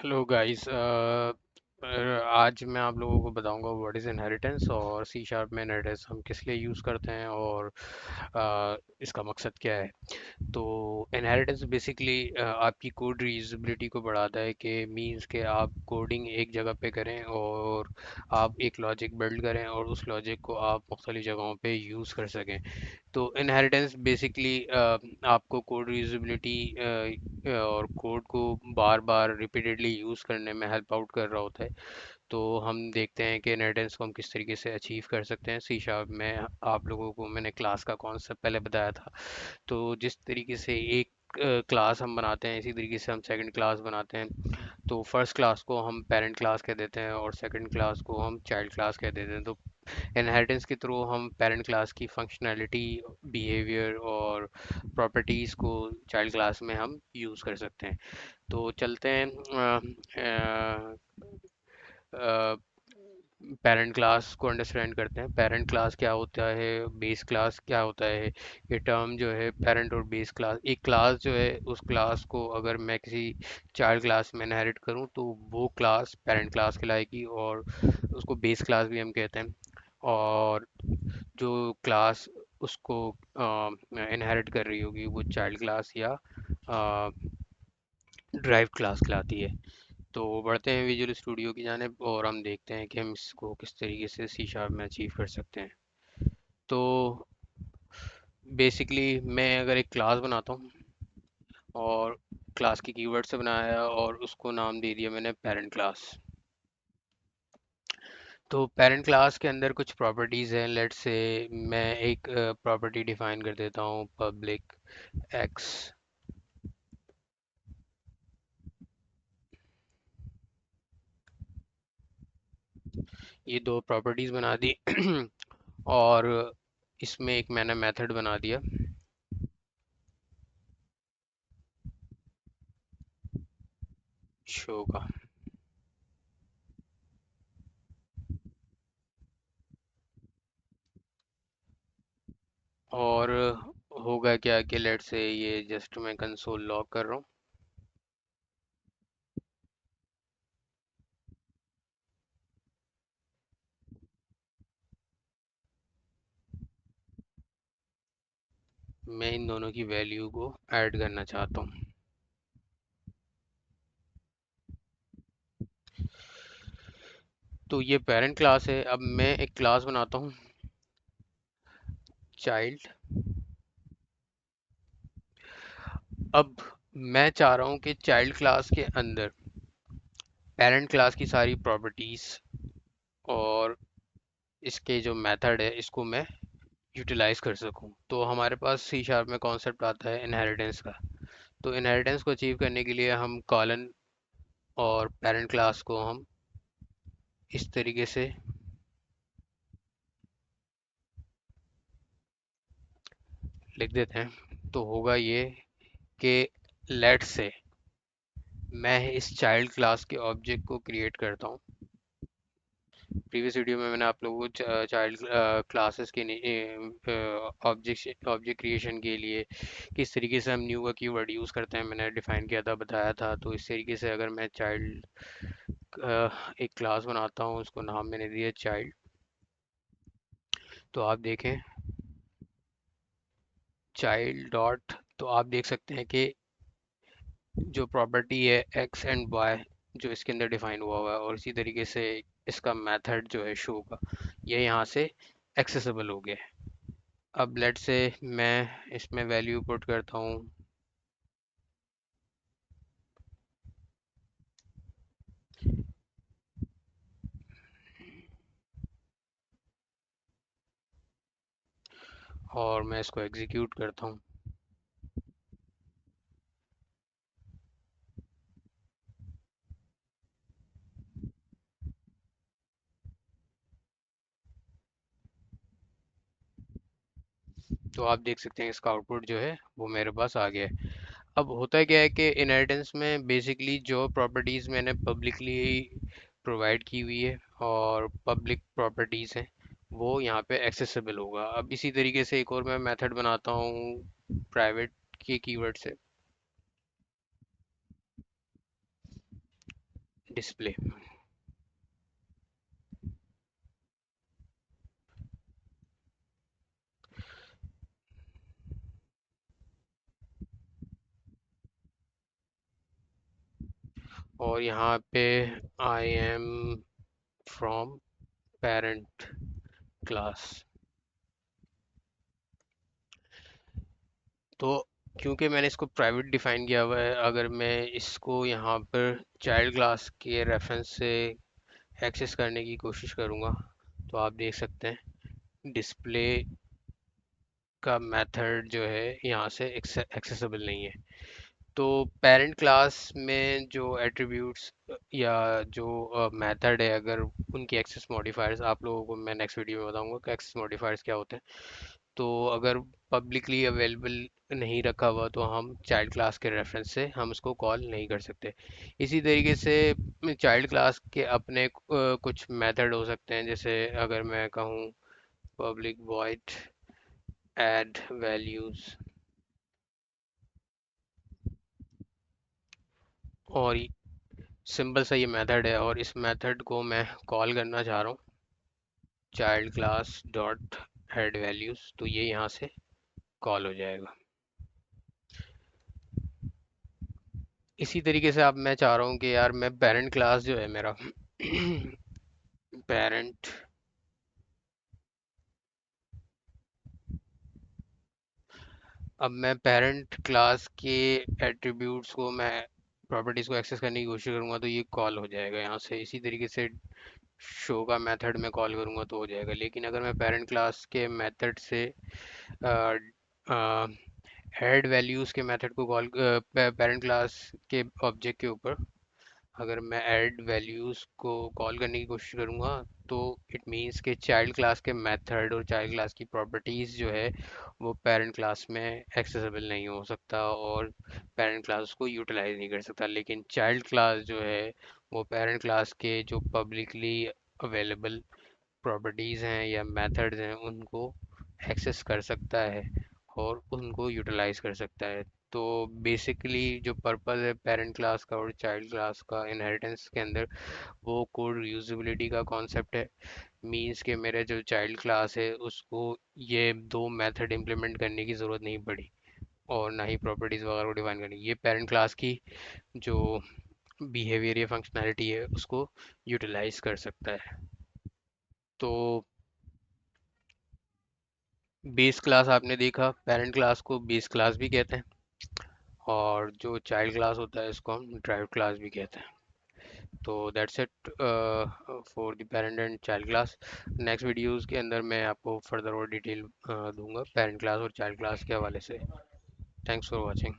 Hello guys. आज मैं आप लोगों को बताऊंगा व्हाट इज़ इनहेरिटेंस और सी शार्प में इनहेरिटेंस हम किस लिए यूज़ करते हैं और इसका मकसद क्या है। तो इनहेरिटेंस बेसिकली आपकी कोड रीयूजेबिलिटी को बढ़ाता है कि मींस के आप कोडिंग एक जगह पे करें और आप एक लॉजिक बिल्ड करें और उस लॉजिक को आप मुख्तलिफ जगहों पे यूज़ कर सकें। तो इनहेरिटेंस बेसिकली आपको कोड रीयूजेबिलिटी और कोड को बार बार रिपीटेडली यूज़ करने में हेल्प आउट कर रहा होता है। तो हम देखते हैं कि इनहेरिटेंस को हम किस तरीके से अचीव कर सकते हैं। सी शार्प में आप लोगों को मैंने क्लास का कॉन्सेप्ट पहले बताया था। तो जिस तरीके से एक क्लास हम बनाते हैं इसी तरीके से हम सेकंड क्लास बनाते हैं। तो फर्स्ट क्लास को हम पेरेंट क्लास कह देते हैं और सेकंड क्लास को हम चाइल्ड क्लास कह देते हैं। तो इनहेरिटेंस के थ्रू हम पेरेंट क्लास की फंक्शनैलिटी, बिहेवियर और प्रॉपर्टीज़ को चाइल्ड क्लास में हम यूज़ कर सकते हैं। तो चलते हैं पेरेंट क्लास को अंडरस्टैंड करते हैं। पेरेंट क्लास क्या होता है, बेस क्लास क्या होता है। ये टर्म जो है पेरेंट और बेस क्लास, एक क्लास जो है उस क्लास को अगर मैं किसी चाइल्ड क्लास में इनहेरिट करूं तो वो क्लास पेरेंट क्लास कहलाएगी और उसको बेस क्लास भी हम कहते हैं। और जो क्लास उसको इनहेरिट कर रही होगी वो चाइल्ड क्लास या ड्राइव क्लास कहलाती है। तो बढ़ते हैं विजुअल स्टूडियो की जानिब और हम देखते हैं कि हम इसको किस तरीके से सी शार्प में अचीव कर सकते हैं। तो बेसिकली मैं अगर एक क्लास बनाता हूँ और क्लास की कीवर्ड से बनाया और उसको नाम दे दिया मैंने पेरेंट क्लास। तो पेरेंट क्लास के अंदर कुछ प्रॉपर्टीज़ हैं। लेट्स से मैं एक प्रॉपर्टी डिफाइन कर देता हूँ, पब्लिक एक्स। ये दो प्रॉपर्टीज़ बना दी और इसमें एक मैंने मेथड बना दिया शो का। और होगा क्या कि लेट से ये जस्ट मैं कंसोल लॉग कर रहा हूँ। मैं इन दोनों की वैल्यू को ऐड करना चाहता हूँ। तो ये पेरेंट क्लास है। अब मैं एक क्लास बनाता हूँ चाइल्ड। अब मैं चाह रहा हूँ कि चाइल्ड क्लास के अंदर पेरेंट क्लास की सारी प्रॉपर्टीज़ और इसके जो मेथड है इसको मैं यूटिलाइज कर सकूं। तो हमारे पास सी शार्प में कॉन्सेप्ट आता है इनहेरिटेंस का। तो इनहेरिटेंस को अचीव करने के लिए हम कॉलन और पेरेंट क्लास को हम इस तरीके से लिख देते हैं। तो होगा ये कि लेट से मैं इस चाइल्ड क्लास के ऑब्जेक्ट को क्रिएट करता हूँ। प्रीवियस वीडियो में मैंने आप लोगों को चाइल्ड क्लासेस के ऑब्जेक्ट क्रिएशन के लिए किस तरीके से हम न्यू का कीवर्ड यूज़ करते हैं मैंने डिफाइन किया था, बताया था। तो इस तरीके से अगर मैं चाइल्ड एक क्लास बनाता हूँ, उसको नाम मैंने दिया चाइल्ड। तो आप देखें चाइल्ड डॉट, तो आप देख सकते हैं कि जो प्रॉपर्टी है एक्स एंड वाई जो इसके अंदर डिफाइन हुआ हुआ है और इसी तरीके से इसका मेथड जो है शो का, ये यहाँ से एक्सेसिबल हो गया है। अब लेट से मैं इसमें वैल्यू पुट करता हूँ और मैं इसको एग्जीक्यूट करता हूँ। तो आप देख सकते हैं इसका आउटपुट जो है वो मेरे पास आ गया है। अब होता क्या है कि इनहेरिटेंस में बेसिकली जो प्रॉपर्टीज़ मैंने पब्लिकली प्रोवाइड की हुई है और पब्लिक प्रॉपर्टीज़ हैं वो यहाँ पे एक्सेसिबल होगा। अब इसी तरीके से एक और मैं मेथड बनाता हूँ प्राइवेट के कीवर्ड से। डिस्प्ले। और यहाँ पे I am from parent class. तो क्योंकि मैंने इसको प्राइवेट डिफाइन किया हुआ है, अगर मैं इसको यहाँ पर चाइल्ड क्लास के रेफरेंस से एक्सेस करने की कोशिश करूँगा, तो आप देख सकते हैं डिस्प्ले का मेथड जो है यहाँ से एक्सेसिबल नहीं है। तो पेरेंट क्लास में जो एट्रीब्यूट्स या जो मेथड है, अगर उनकी एक्सेस मॉडिफायर्स, आप लोगों को मैं नेक्स्ट वीडियो में बताऊंगा कि एक्सेस मॉडिफायर्स क्या होते हैं। तो अगर पब्लिकली अवेलेबल नहीं रखा हुआ तो हम चाइल्ड क्लास के रेफरेंस से हम उसको कॉल नहीं कर सकते। इसी तरीके से चाइल्ड क्लास के अपने कुछ मेथड हो सकते हैं, जैसे अगर मैं कहूँ पब्लिक वॉइड ऐड वैल्यूज, और सिंपल सा ये मेथड है, और इस मेथड को मैं कॉल करना चाह रहा हूँ child class dot add values, तो ये यहाँ से कॉल हो जाएगा। इसी तरीके से अब मैं चाह रहा हूँ कि यार मैं पेरेंट क्लास जो है मेरा पेरेंट, अब मैं पेरेंट क्लास के एट्रीब्यूट्स को, मैं प्रॉपर्टीज को एक्सेस करने की कोशिश करूंगा तो ये कॉल हो जाएगा यहाँ से। इसी तरीके से शो का मेथड मैं कॉल करूंगा तो हो जाएगा। लेकिन अगर मैं पेरेंट क्लास के मेथड से ऐड वैल्यूज़ के मेथड को कॉल, पेरेंट क्लास के ऑब्जेक्ट के ऊपर अगर मैं ऐड वैल्यूज़ को कॉल करने की कोशिश करूँगा, तो इट मीन्स कि चाइल्ड क्लास के मेथड और चाइल्ड क्लास की प्रॉपर्टीज़ जो है वो पेरेंट क्लास में एक्सेसिबल नहीं हो सकता और पेरेंट क्लास को यूटिलाइज नहीं कर सकता। लेकिन चाइल्ड क्लास जो है वो पेरेंट क्लास के जो पब्लिकली अवेलेबल प्रॉपर्टीज़ हैं या मेथड्स हैं उनको एक्सेस कर सकता है और उनको यूटिलाइज कर सकता है। तो बेसिकली जो पर्पस है पेरेंट क्लास का और चाइल्ड क्लास का इनहेरिटेंस के अंदर, वो कोड रीयूजेबिलिटी का कॉन्सेप्ट है। मींस के मेरे जो चाइल्ड क्लास है उसको ये दो मेथड इम्प्लीमेंट करने की ज़रूरत नहीं पड़ी और ना ही प्रॉपर्टीज़ वगैरह को डिफाइन करने की। ये पेरेंट क्लास की जो बिहेवियर या फंक्शनैलिटी है उसको यूटिलाइज कर सकता है। तो बेस क्लास आपने देखा, पेरेंट क्लास को बेस क्लास भी कहते हैं और जो चाइल्ड क्लास होता है इसको हम ड्राइव क्लास भी कहते हैं। तो that's it for the parent and child class. Next videos के अंदर मैं आपको फर्दर और डिटेल दूंगा पेरेंट क्लास और चाइल्ड क्लास के हवाले से। Thanks for watching.